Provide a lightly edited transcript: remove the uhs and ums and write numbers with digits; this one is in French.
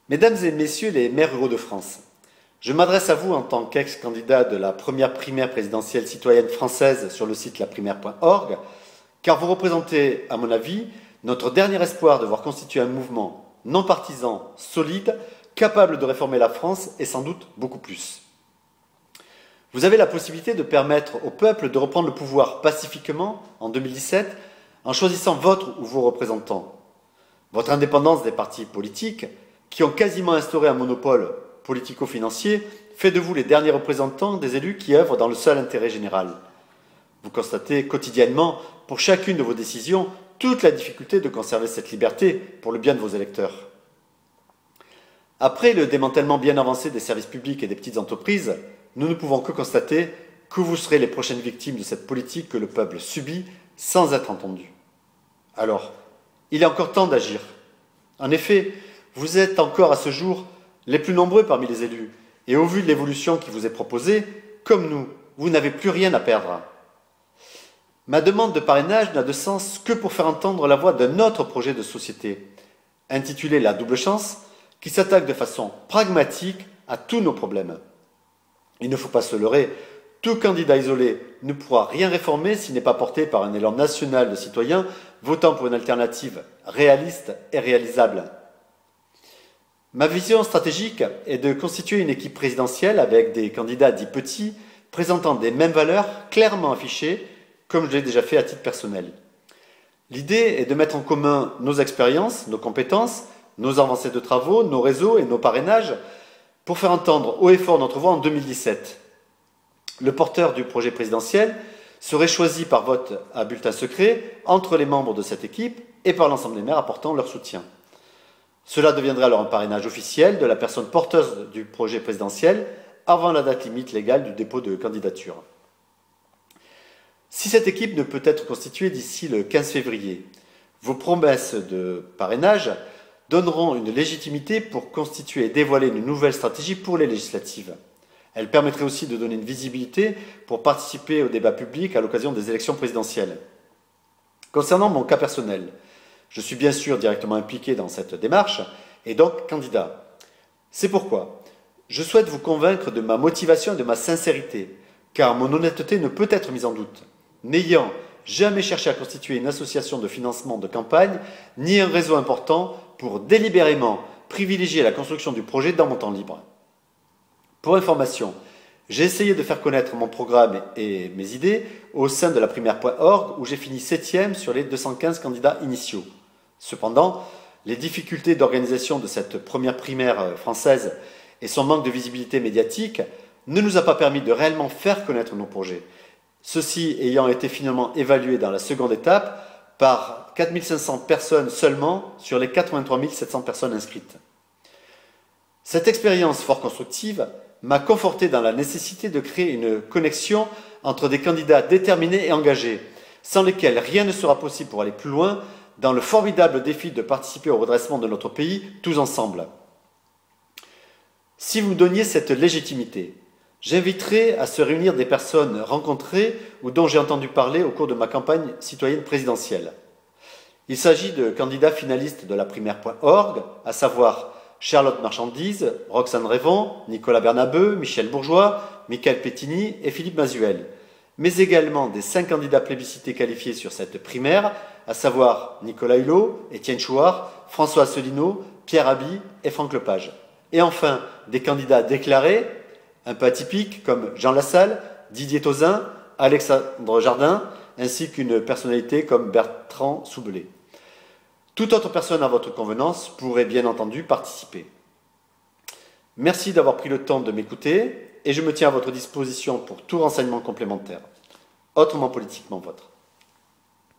Mesdames et messieurs les maires ruraux de France, je m'adresse à vous en tant qu'ex-candidat de la première primaire présidentielle citoyenne française sur le site laprimaire.org, car vous représentez, à mon avis, notre dernier espoir de voir constituer un mouvement non partisan, solide, capable de réformer la France et sans doute beaucoup plus. Vous avez la possibilité de permettre au peuple de reprendre le pouvoir pacifiquement en 2017 en choisissant votre ou vos représentants. Votre indépendance des partis politiques, qui ont quasiment instauré un monopole politico-financier, fait de vous les derniers représentants des élus qui œuvrent dans le seul intérêt général. Vous constatez quotidiennement, pour chacune de vos décisions, toute la difficulté de conserver cette liberté pour le bien de vos électeurs. Après le démantèlement bien avancé des services publics et des petites entreprises, nous ne pouvons que constater que vous serez les prochaines victimes de cette politique que le peuple subit sans être entendu. Alors, il est encore temps d'agir. En effet, vous êtes encore à ce jour les plus nombreux parmi les élus, et au vu de l'évolution qui vous est proposée, comme nous, vous n'avez plus rien à perdre. Ma demande de parrainage n'a de sens que pour faire entendre la voix d'un autre projet de société, intitulé La Double Chance, qui s'attaque de façon pragmatique à tous nos problèmes. Il ne faut pas se leurrer, tout candidat isolé ne pourra rien réformer s'il n'est pas porté par un élan national de citoyens votant pour une alternative réaliste et réalisable. Ma vision stratégique est de constituer une équipe présidentielle avec des candidats dits petits, présentant des mêmes valeurs clairement affichées, comme je l'ai déjà fait à titre personnel. L'idée est de mettre en commun nos expériences, nos compétences, nos avancées de travaux, nos réseaux et nos parrainages pour faire entendre haut et fort notre voix en 2017. Le porteur du projet présidentiel serait choisi par vote à bulletin secret entre les membres de cette équipe et par l'ensemble des maires apportant leur soutien. Cela deviendrait alors un parrainage officiel de la personne porteuse du projet présidentiel avant la date limite légale du dépôt de candidature. Si cette équipe ne peut être constituée d'ici le 15 février, vos promesses de parrainage donneront une légitimité pour constituer et dévoiler une nouvelle stratégie pour les législatives. Elle permettrait aussi de donner une visibilité pour participer au débat public à l'occasion des élections présidentielles. Concernant mon cas personnel, je suis bien sûr directement impliqué dans cette démarche et donc candidat. C'est pourquoi je souhaite vous convaincre de ma motivation et de ma sincérité, car mon honnêteté ne peut être mise en doute. N'ayant jamais cherché à constituer une association de financement de campagne, ni un réseau important pour délibérément privilégier la construction du projet dans mon temps libre. Pour information, j'ai essayé de faire connaître mon programme et mes idées au sein de laprimaire.org où j'ai fini 7e sur les 215 candidats initiaux. Cependant, les difficultés d'organisation de cette première primaire française et son manque de visibilité médiatique ne nous a pas permis de réellement faire connaître nos projets. Ceux-ci ayant été finalement évalués dans la seconde étape par 4 500 personnes seulement sur les 83 700 personnes inscrites. Cette expérience fort constructive m'a conforté dans la nécessité de créer une connexion entre des candidats déterminés et engagés, sans lesquels rien ne sera possible pour aller plus loin dans le formidable défi de participer au redressement de notre pays tous ensemble. Si vous me donniez cette légitimité, j'inviterai à se réunir des personnes rencontrées ou dont j'ai entendu parler au cours de ma campagne citoyenne présidentielle. Il s'agit de candidats finalistes de laprimaire.org, à savoir Charlotte Marchandise, Roxane Révon, Nicolas Bernabeu, Michel Bourgeois, Michael Pettini et Philippe Mazuel, mais également des 5 candidats plébiscités qualifiés sur cette primaire, à savoir Nicolas Hulot, Étienne Chouard, François Asselineau, Pierre Abi et Franck Lepage. Et enfin, des candidats déclarés, un peu atypiques, comme Jean Lassalle, Didier Tauzin, Alexandre Jardin, ainsi qu'une personnalité comme Bertrand Soubelet. Toute autre personne à votre convenance pourrait bien entendu participer. Merci d'avoir pris le temps de m'écouter et je me tiens à votre disposition pour tout renseignement complémentaire, autrement politiquement vôtre.